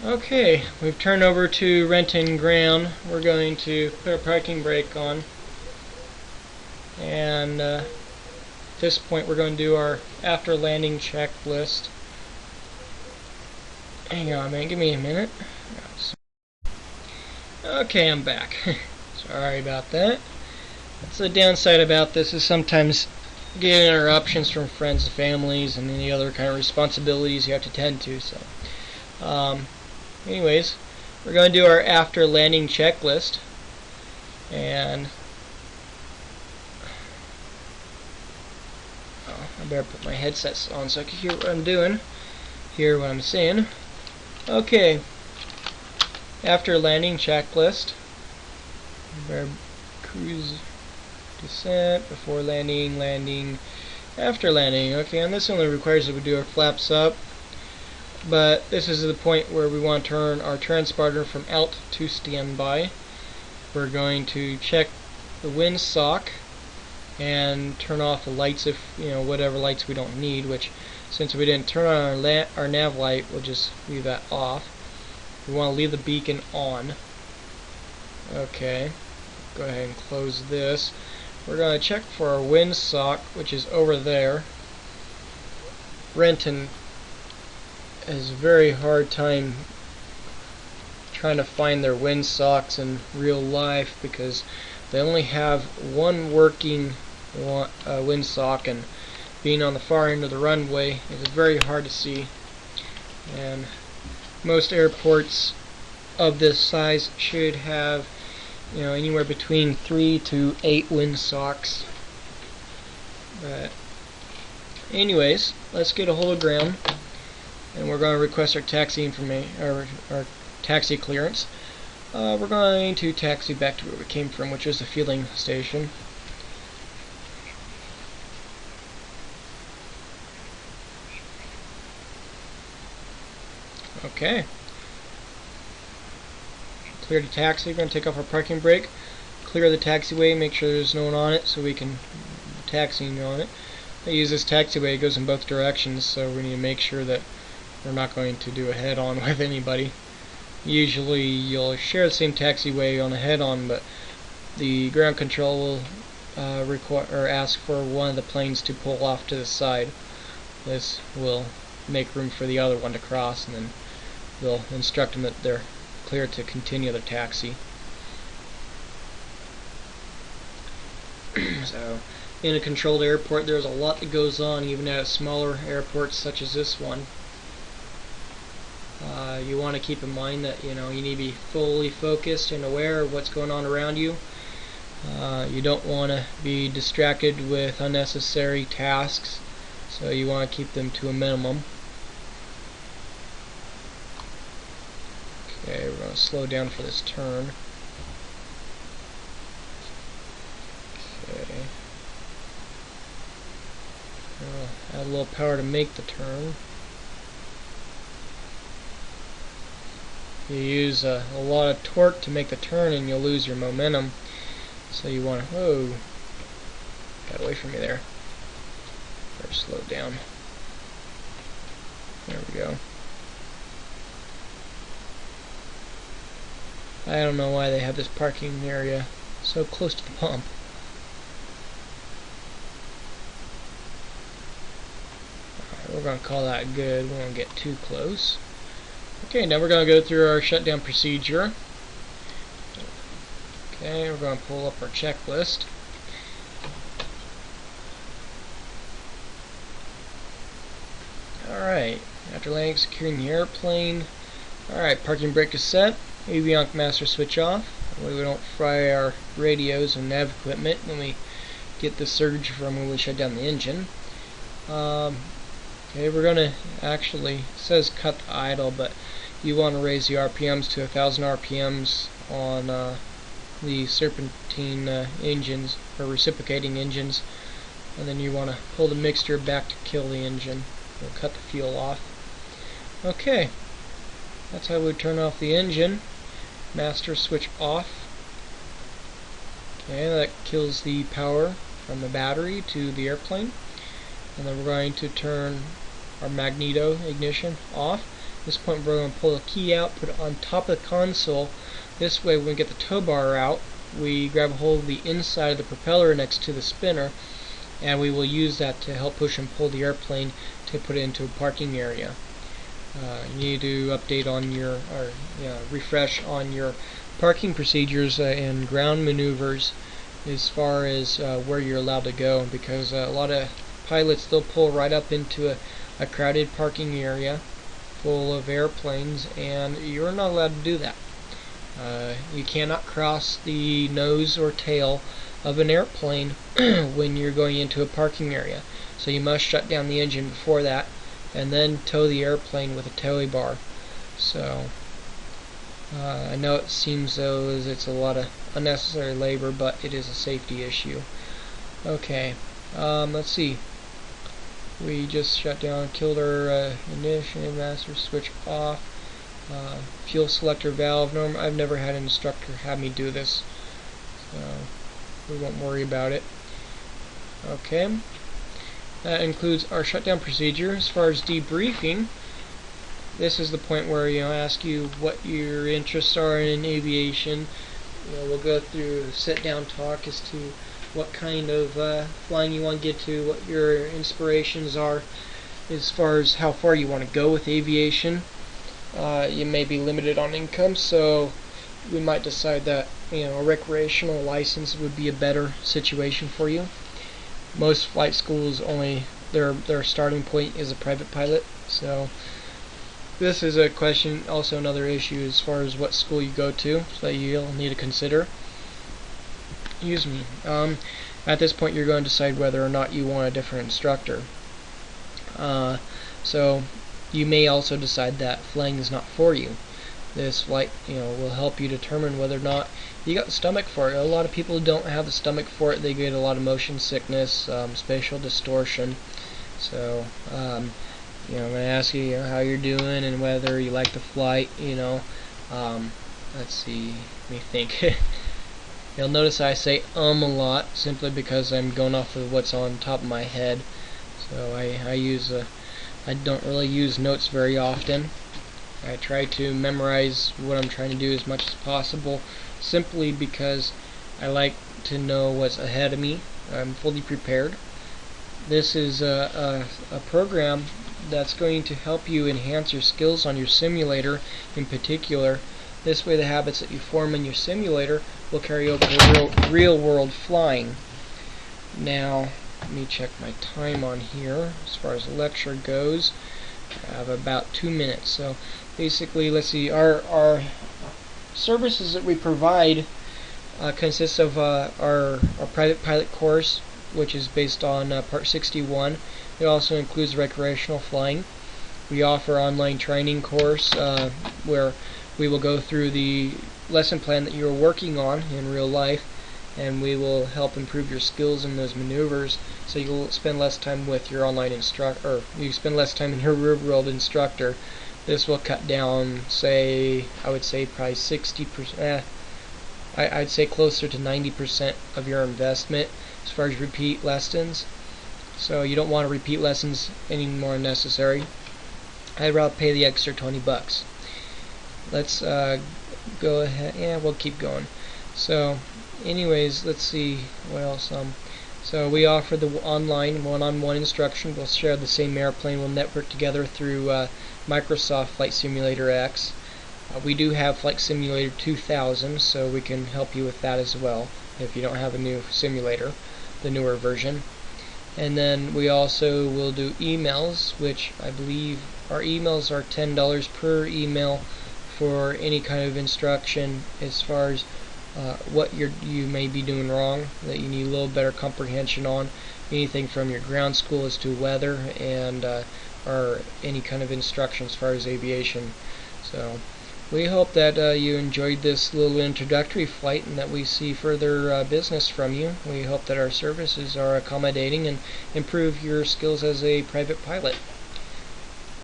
Okay, we've turned over to renting ground. We're going to put a parking brake on, and at this point we're going to do our after landing checklist. Hang on, man, give me a minute. Okay, I'm back. Sorry about that. That's the downside about this, is sometimes getting interruptions from friends and families and any other kind of responsibilities you have to tend to. So, anyways, we're going to do our after landing checklist, and I better put my headsets on so I can hear what I'm doing, hear what I'm saying. Okay, after landing checklist. Cruise, descent, before landing, landing, after landing. Okay, and this only requires that we do our flaps up, but this is the point where we want to turn our transponder from out to standby. We're going to check the windsock and turn off the lights, if whatever lights we don't need, which since we didn't turn on our nav light, we'll just leave that off. We want to leave the beacon on. Okay, go ahead and close this. We're going to check for our windsock, which is over there. Renton has a very hard time trying to find their windsocks in real life because they only have one working windsock, and being on the far end of the runway, it is very hard to see. And most airports of this size should have anywhere between 3 to 8 windsocks. But anyways, let's get a hold of ground, and we're going to request our taxi information, our taxi clearance. We're going to taxi back to where we came from, which was the fueling station. Okay. Clear the taxi. We're going to take off our parking brake, clear the taxiway, make sure there's no one on it so we can taxiing on it. I use this taxiway, it goes in both directions, so we need to make sure that we're not going to do a head-on with anybody. Usually you'll share the same taxiway on a head-on, but the ground control will require or ask for one of the planes to pull off to the side. This will make room for the other one to cross, and then we'll instruct them that they're clear to continue the taxi. So, in a controlled airport, there's a lot that goes on, even at smaller airports such as this one. You want to keep in mind that you need to be fully focused and aware of what's going on around you. You don't want to be distracted with unnecessary tasks, so you want to keep them to a minimum. Okay, we're going to slow down for this turn. Okay. Add a little power to make the turn. You use a lot of torque to make the turn and you'll lose your momentum. So you want to, whoa, got away from me there. Better slow down. There we go. I don't know why they have this parking area so close to the pump. Alright, we're going to call that good. We won't get too close. Okay, now we're going to go through our shutdown procedure. Okay, we're going to pull up our checklist. Alright, after landing, securing the airplane. Alright, parking brake is set. Avionic master switch off. That way we don't fry our radios and nav equipment when we get the surge from when we shut down the engine. Okay, we're going to actually, it says cut the idle, but you want to raise the RPMs to 1,000 RPMs on the serpentine engines, or reciprocating engines, and then you want to pull the mixture back to kill the engine. We'll cut the fuel off. Okay, that's how we turn off the engine. Master switch off. Okay, that kills the power from the battery to the airplane. And then we're going to turn our magneto ignition off. this point we're going to pull the key out, put it on top of the console. This way when we get the tow bar out, we grab a hold of the inside of the propeller next to the spinner, and we will use that to help push and pull the airplane to put it into a parking area. You need to update on your, or refresh on your parking procedures and ground maneuvers as far as where you're allowed to go, because a lot of pilots, they'll pull right up into a crowded parking area full of airplanes, and you're not allowed to do that. You cannot cross the nose or tail of an airplane when you're going into a parking area, so you must shut down the engine before that and then tow the airplane with a towing bar. So I know it seems though as it's a lot of unnecessary labor, but it is a safety issue. Okay, let's see. We just shut down, killed our ignition, master switch off, fuel selector valve. I've never had an instructor have me do this, so we won't worry about it. Okay, that includes our shutdown procedure. As far as debriefing, this is the point where ask you what your interests are in aviation. We'll go through sit-down talk as to what kind of flying you want to get to, what your inspirations are as far as how far you want to go with aviation. You may be limited on income, so we might decide that a recreational license would be a better situation for you. Most flight schools only their starting point is a private pilot, so this is a question, also another issue as far as what school you go to, so that you'll need to consider. Excuse me. At this point you're going to decide whether or not you want a different instructor. So you may also decide that flying is not for you. This flight will help you determine whether or not you got the stomach for it. A lot of people don't have the stomach for it. They get a lot of motion sickness, spatial distortion. So I'm going to ask you, how you're doing and whether you like the flight. Let's see, let me think. You'll notice I say a lot simply because I'm going off of what's on top of my head. So I don't really use notes very often. I try to memorize what I'm trying to do as much as possible, simply because I like to know what's ahead of me. I'm fully prepared. This is a program that's going to help you enhance your skills on your simulator in particular. This way the habits that you form in your simulator will carry over to real world flying. Now, let me check my time on here. As far as the lecture goes, I have about 2 minutes. So basically, let's see, our services that we provide consists of our private pilot course, which is based on Part 61. It also includes recreational flying. We offer online training course where we will go through the lesson plan that you're working on in real life, and we will help improve your skills in those maneuvers, so you'll spend less time with your online instructor, or you spend less time in your real world instructor. This will cut down, I would say probably 60%, I'd say closer to 90% of your investment as far as repeat lessons. So you don't want to repeat lessons any more necessary. I'd rather pay the extra 20 bucks. Let's go ahead, we'll keep going. So anyways, let's see what else. So we offer the online one-on-one instruction. We'll share the same airplane. We'll network together through Microsoft Flight Simulator X. We do have Flight Simulator 2000, so we can help you with that as well if you don't have a new simulator, the newer version. And then we also will do emails, which I believe our emails are $10 per email for any kind of instruction as far as what you may be doing wrong, that you need a little better comprehension on, anything from your ground school as to weather and or any kind of instruction as far as aviation. So we hope that you enjoyed this little introductory flight and that we see further business from you. We hope that our services are accommodating and improve your skills as a private pilot.